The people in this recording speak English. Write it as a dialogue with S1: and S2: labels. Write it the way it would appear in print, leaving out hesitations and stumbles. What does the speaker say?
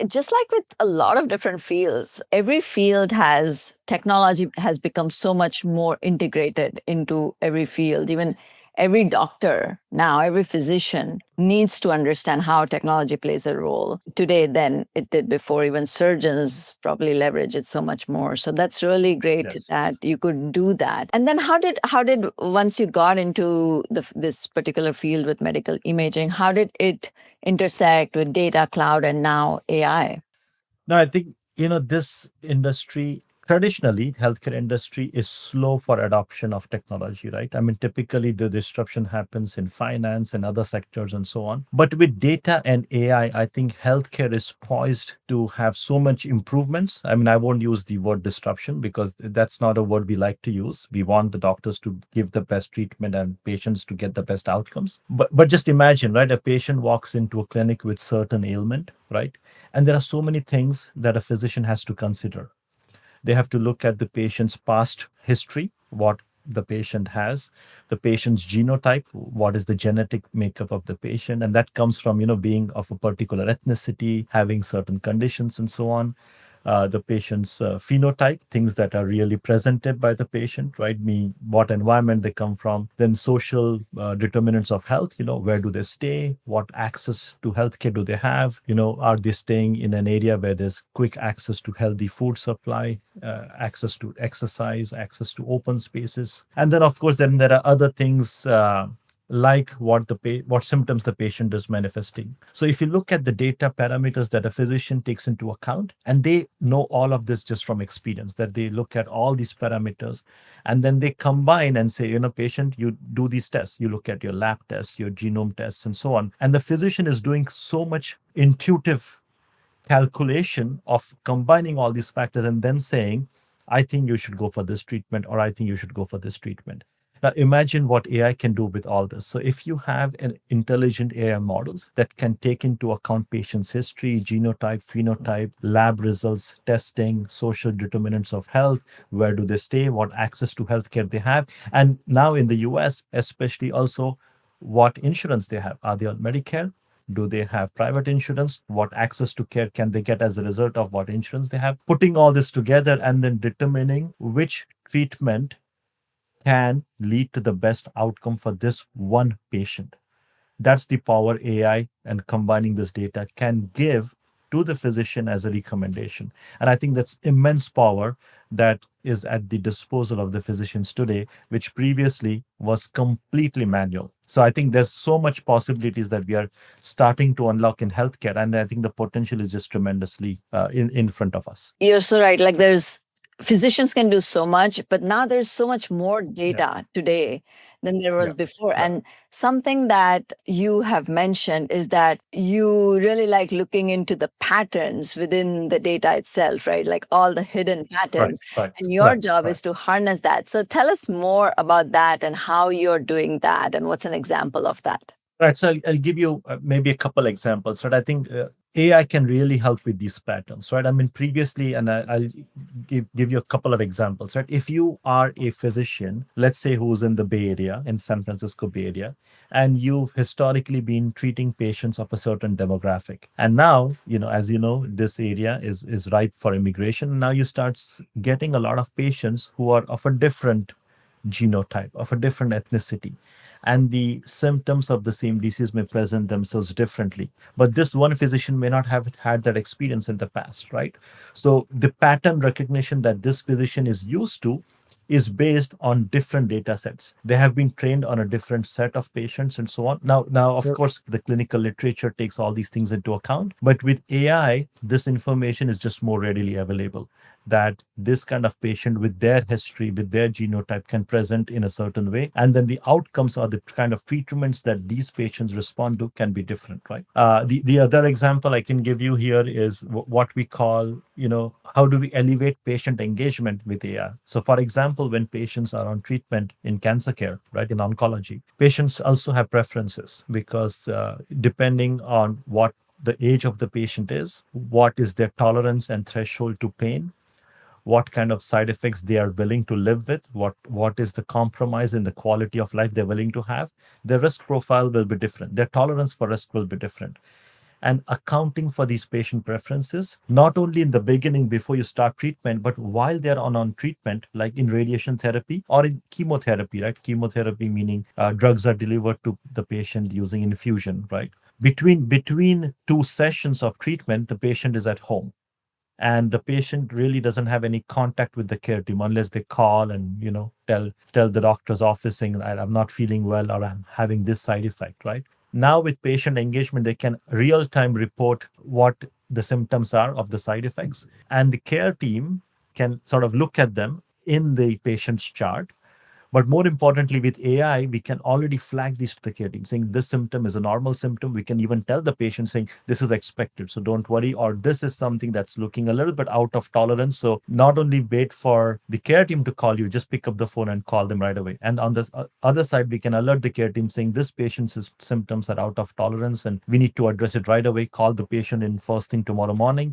S1: just like with a lot of different fields, every field has technology has become so much more integrated into every field. Even every doctor now, every physician needs to understand how technology plays a role today than it did before. Even surgeons probably leverage it so much more. So that's really great
S2: Yes.
S1: that you could do that. And then how did once you got into this particular field with medical imaging, how did it intersect with data, cloud, and now AI?
S2: No, I think, this industry, traditionally, healthcare industry is slow for adoption of technology, right? I mean, typically the disruption happens in finance and other sectors and so on. But with data and AI, I think healthcare is poised to have so much improvements. I mean, I won't use the word disruption because that's not a word we like to use. We want the doctors to give the best treatment and patients to get the best outcomes. But just imagine, right? A patient walks into a clinic with certain ailment, right? And there are so many things that a physician has to consider. They have to look at the patient's past history, what the patient has, the patient's genotype, what is the genetic makeup of the patient. And that comes from, being of a particular ethnicity, having certain conditions and so on. The patient's phenotype, things that are really presented by the patient, right? Mean what environment they come from. Then social determinants of health, where do they stay? What access to healthcare do they have? Are they staying in an area where there's quick access to healthy food supply, access to exercise, access to open spaces? And then, of course, then there are other things. Like what symptoms the patient is manifesting. So if you look at the data parameters that a physician takes into account, and they know all of this just from experience, that they look at all these parameters, and then they combine and say, patient, you do these tests, you look at your lab tests, your genome tests, and so on. And the physician is doing so much intuitive calculation of combining all these factors and then saying, I think you should go for this treatment, or I think you should go for this treatment. Now, imagine what AI can do with all this. So, if you have an intelligent AI models that can take into account patient's history, genotype, phenotype, lab results, testing, social determinants of health, where do they stay, what access to healthcare they have, and now in the US, especially also what insurance they have. Are they on Medicare? Do they have private insurance? What access to care can they get as a result of what insurance they have? Putting all this together and then determining which treatment can lead to the best outcome for this one patient. That's the power AI and combining this data can give to the physician as a recommendation. And I think that's immense power that is at the disposal of the physicians today, which previously was completely manual. So I think there's so much possibilities that we are starting to unlock in healthcare, and I think the potential is just tremendously in front of us.
S1: You're so right. Like there's physicians can do so much, but now there's so much more
S2: Yeah,
S1: data today than there was
S2: yeah,
S1: before.
S2: yeah.
S1: And something that you have mentioned is that you really like looking into the patterns within the data itself, right? Like all the hidden
S2: Right,
S1: patterns.
S2: right,
S1: And your
S2: right,
S1: job
S2: right.
S1: is to harness that. So tell us more about that and how you're doing that and what's an example of that.
S2: Right. So I'll give you maybe a couple examples. Right. I think AI can really help with these patterns. Right. I mean, previously, and I'll give you a couple of examples. Right. If you are a physician, let's say who's in the Bay Area, in San Francisco Bay Area, and you've historically been treating patients of a certain demographic, and now, as you know, this area is ripe for immigration. Now you start getting a lot of patients who are of a different genotype, of a different ethnicity, and the symptoms of the same disease may present themselves differently. But this one physician may not have had that experience in the past, right? So the pattern recognition that this physician is used to is based on different data sets. They have been trained on a different set of patients and so on. Now, of course, the clinical literature takes all these things into account. But with AI, this information is just more readily available. That this kind of patient with their history, with their genotype can present in a certain way. And then the outcomes or the kind of treatments that these patients respond to can be different, right? The other example I can give you here is what we call, how do we elevate patient engagement with AI? So, for example, when patients are on treatment in cancer care, right, in oncology, patients also have preferences because depending on what the age of the patient is, what is their tolerance and threshold to pain, what kind of side effects they are willing to live with, what is the compromise in the quality of life they're willing to have. Their risk profile will be different. Their tolerance for risk will be different. and accounting for these patient preferences, not only in the beginning before you start treatment, but while they're on treatment, like in radiation therapy or in chemotherapy, right? Chemotherapy meaning drugs are delivered to the patient using infusion, right? Between two sessions of treatment, the patient is at home and the patient really doesn't have any contact with the care team unless they call and tell the doctor's office saying I'm not feeling well or I'm having this side effect, right? Now with patient engagement they can real time report what the symptoms are of the side effects, and the care team can sort of look at them in the patient's chart. But more importantly, with AI, we can already flag these to the care team saying this symptom is a normal symptom. We can even tell the patient saying this is expected, so don't worry, or this is something that's looking a little bit out of tolerance. So not only wait for the care team to call you, just pick up the phone and call them right away. And on this other side, we can alert the care team saying this patient's symptoms are out of tolerance and we need to address it right away. Call the patient in first thing tomorrow morning